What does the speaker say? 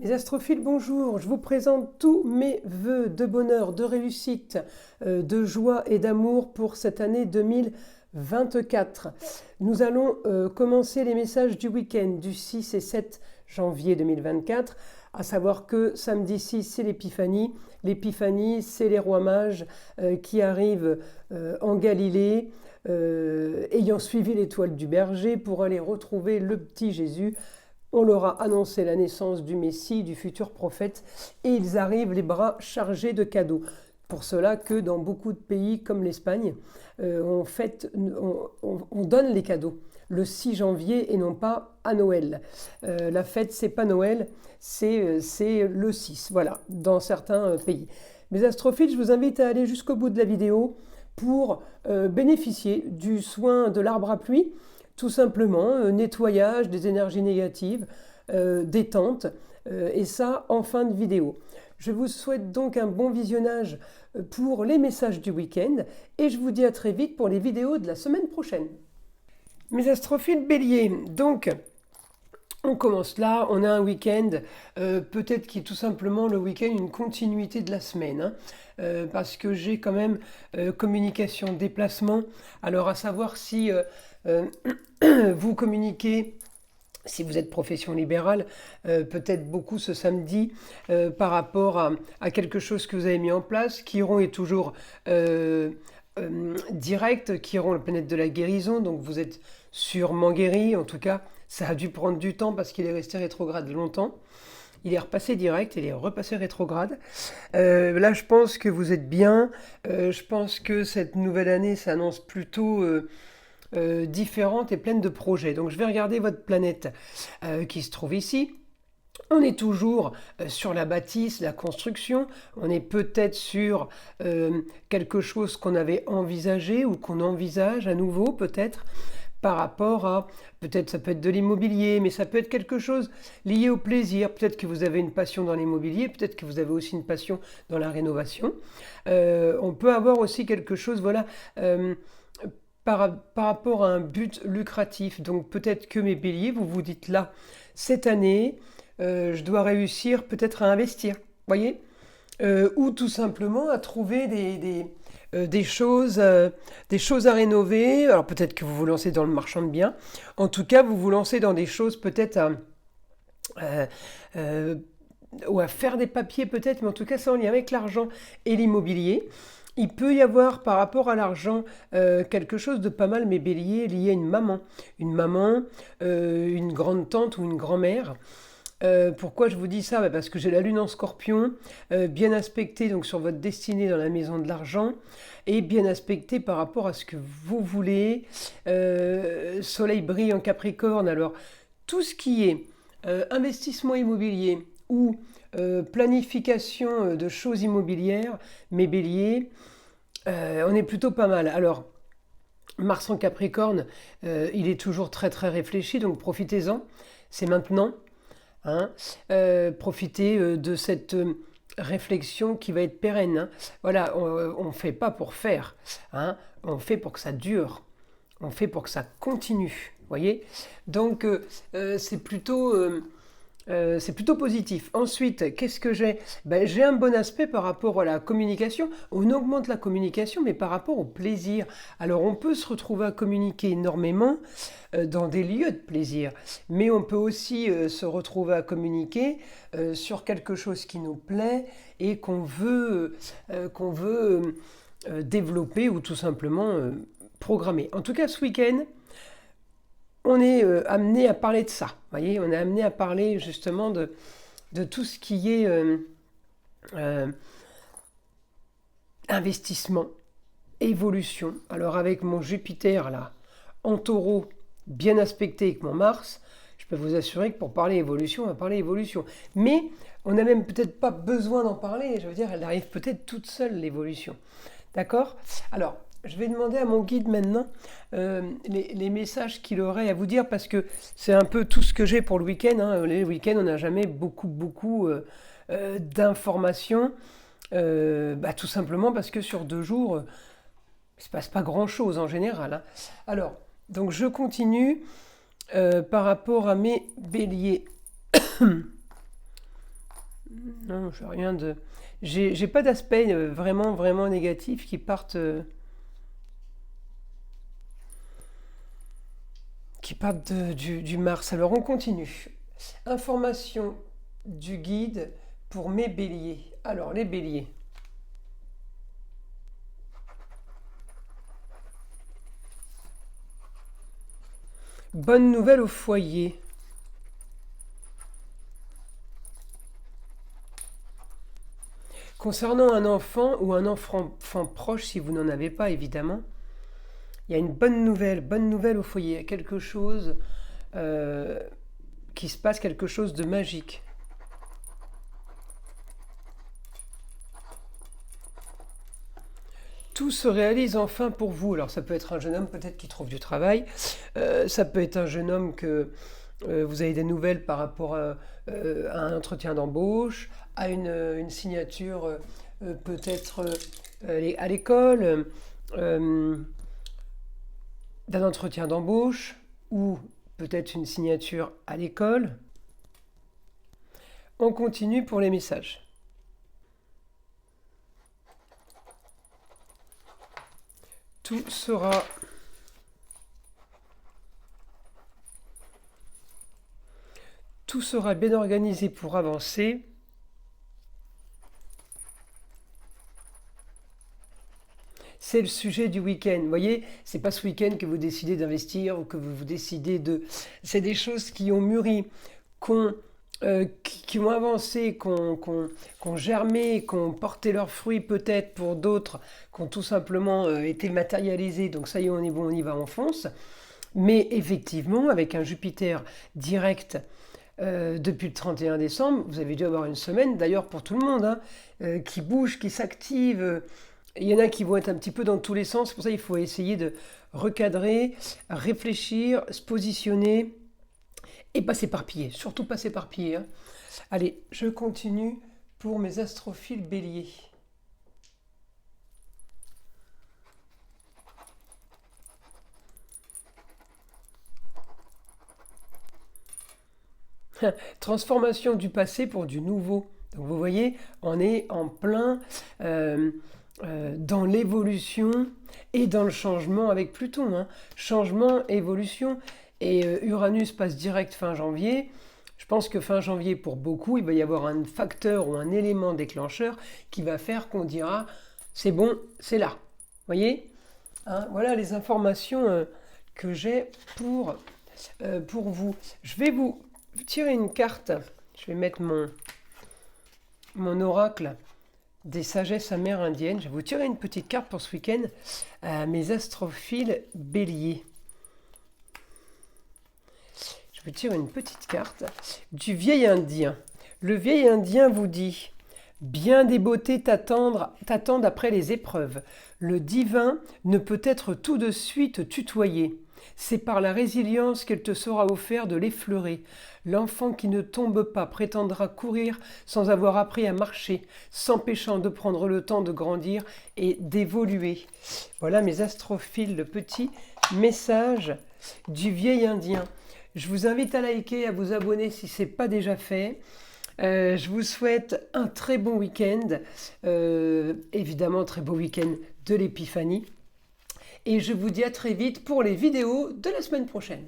Mes astrophiles, bonjour, je vous présente tous mes vœux de bonheur, de réussite, de joie et d'amour pour cette année 2024. Nous allons commencer les messages du week-end du 6 et 7 janvier 2024, à savoir que samedi 6, c'est l'Épiphanie. L'Épiphanie, c'est les rois mages qui arrivent en Galilée, ayant suivi l'étoile du berger pour aller retrouver le petit Jésus. On leur a annoncé la naissance du Messie, du futur prophète, et ils arrivent les bras chargés de cadeaux. Pour cela que dans beaucoup de pays comme l'Espagne, on donne les cadeaux le 6 janvier et non pas à Noël. La fête, c'est pas Noël, c'est le 6, voilà, dans certains pays. Mes astrophiles, je vous invite à aller jusqu'au bout de la vidéo pour bénéficier du soin de l'arbre à pluie. Tout simplement, nettoyage des énergies négatives, détente, et ça en fin de vidéo. Je vous souhaite donc un bon visionnage pour les messages du week-end et je vous dis à très vite pour les vidéos de la semaine prochaine. Mes astrophiles béliers, donc on commence là, on a un week-end, peut-être qui est tout simplement le week-end une continuité de la semaine, parce que j'ai quand même communication, déplacement, alors à savoir si vous communiquez, si vous êtes profession libérale, peut-être beaucoup ce samedi par rapport à quelque chose que vous avez mis en place. Chiron est toujours direct, Chiron, la planète de la guérison, donc vous êtes sûrement guéri, en tout cas ça a dû prendre du temps parce qu'il est resté rétrograde longtemps. Il est repassé direct, il est repassé rétrograde. Là, je pense que vous êtes bien. Je pense que cette nouvelle année s'annonce plutôt différente et pleine de projets. Donc, je vais regarder votre planète qui se trouve ici. On est toujours sur la bâtisse, la construction. On est peut-être sur quelque chose qu'on avait envisagé ou qu'on envisage à nouveau, peut-être. Par rapport à, peut-être ça peut être de l'immobilier, mais ça peut être quelque chose lié au plaisir. Peut-être que vous avez une passion dans l'immobilier, peut-être que vous avez aussi une passion dans la rénovation. On peut avoir aussi quelque chose, voilà, par rapport à un but lucratif. Donc peut-être que mes béliers, vous vous dites là, cette année, je dois réussir peut-être à investir, voyez, ou tout simplement à trouver des choses à rénover. Alors peut-être que vous vous lancez dans le marchand de biens. En tout cas, vous vous lancez dans des choses peut-être ou à faire des papiers peut-être, mais en tout cas, c'est en lien avec l'argent et l'immobilier. Il peut y avoir par rapport à l'argent quelque chose de pas mal, mes béliers, lié à une maman, une grande tante ou une grand-mère. Pourquoi je vous dis ça? Parce que j'ai la lune en scorpion, bien aspectée donc sur votre destinée dans la maison de l'argent, et bien aspectée par rapport à ce que vous voulez. Soleil brille en Capricorne, alors tout ce qui est investissement immobilier ou planification de choses immobilières, mes béliers, on est plutôt pas mal. Alors, Mars en Capricorne, il est toujours très très réfléchi, donc profitez-en, c'est maintenant. Profitez de cette réflexion qui va être pérenne. Voilà, on ne fait pas pour faire, on fait pour que ça dure, on fait pour que ça continue, voyez. Donc c'est plutôt positif. Ensuite, qu'est-ce que j'ai? J'ai un bon aspect par rapport à la communication. On augmente la communication, mais par rapport au plaisir. Alors, on peut se retrouver à communiquer énormément dans des lieux de plaisir, mais on peut aussi se retrouver à communiquer sur quelque chose qui nous plaît et qu'on veut développer ou tout simplement programmer. En tout cas, ce week-end, on est amené à parler de ça, voyez, on est amené à parler justement de tout ce qui est investissement, évolution. Alors avec mon Jupiter là, en taureau, bien aspecté avec mon Mars, je peux vous assurer que pour parler évolution, on va parler évolution. Mais on n'a même peut-être pas besoin d'en parler, je veux dire, elle arrive peut-être toute seule l'évolution. D'accord? Alors, je vais demander à mon guide maintenant les messages qu'il aurait à vous dire parce que c'est un peu tout ce que j'ai pour le week-end. Les week-ends, on n'a jamais beaucoup d'informations. Tout simplement parce que sur 2 jours, il ne se passe pas grand-chose en général. Alors, donc je continue par rapport à mes béliers. Non, j'ai rien de... J'ai pas d'aspect vraiment, vraiment négatif qui partent du Mars. Alors on continue. Information du guide pour mes béliers. Alors les béliers. Bonne nouvelle au foyer. Concernant un enfant ou un enfant proche, si vous n'en avez pas évidemment, il y a une bonne nouvelle au foyer. Il y a quelque chose qui se passe, quelque chose de magique. Tout se réalise enfin pour vous. Alors ça peut être un jeune homme peut-être qui trouve du travail, ça peut être un jeune homme que vous avez des nouvelles par rapport à un entretien d'embauche, à une signature peut-être à l'école, d'un entretien d'embauche ou peut-être une signature à l'école. On continue pour les messages. Tout sera bien organisé pour avancer. C'est le sujet du week-end. Vous voyez, c'est pas ce week-end que vous décidez d'investir ou que vous décidez de... C'est des choses qui ont mûri, qui ont avancé, qui ont germé, qui ont porté leurs fruits peut-être pour d'autres, qui ont tout simplement été matérialisés. Donc ça y est, on est bon, on y va, on fonce. Mais effectivement, avec un Jupiter direct depuis le 31 décembre, vous avez dû avoir une semaine, d'ailleurs pour tout le monde, hein, qui bouge, qui s'active. Il y en a qui vont être un petit peu dans tous les sens. C'est pour ça qu'il faut essayer de recadrer, réfléchir, se positionner et pas s'éparpiller. Surtout pas s'éparpiller, hein. Allez, je continue pour mes astrophiles béliers. Transformation du passé pour du nouveau. Donc vous voyez, on est en plein dans l'évolution et dans le changement avec Pluton, hein. Changement, évolution. Et Uranus passe direct fin janvier. Je pense que fin janvier, pour beaucoup, il va y avoir un facteur ou un élément déclencheur qui va faire qu'on dira c'est bon, c'est là. Vous voyez, hein, voilà les informations que j'ai pour vous. Je vais vous tirer une carte. Je vais mettre mon oracle des sagesses amérindiennes. Je vais vous tirer une petite carte pour ce week-end. Mes astrophiles béliers. Je vous tire une petite carte du vieil indien. Le vieil indien vous dit « Bien des beautés t'attendent après les épreuves. Le divin ne peut être tout de suite tutoyé. C'est par la résilience qu'elle te sera offert de l'effleurer. L'enfant qui ne tombe pas prétendra courir sans avoir appris à marcher, s'empêchant de prendre le temps de grandir et d'évoluer. » Voilà mes astrophiles, le petit message du vieil indien. Je vous invite à liker, à vous abonner si ce n'est pas déjà fait. Je vous souhaite un très bon week-end, évidemment très beau week-end de l'épiphanie. Et je vous dis à très vite pour les vidéos de la semaine prochaine.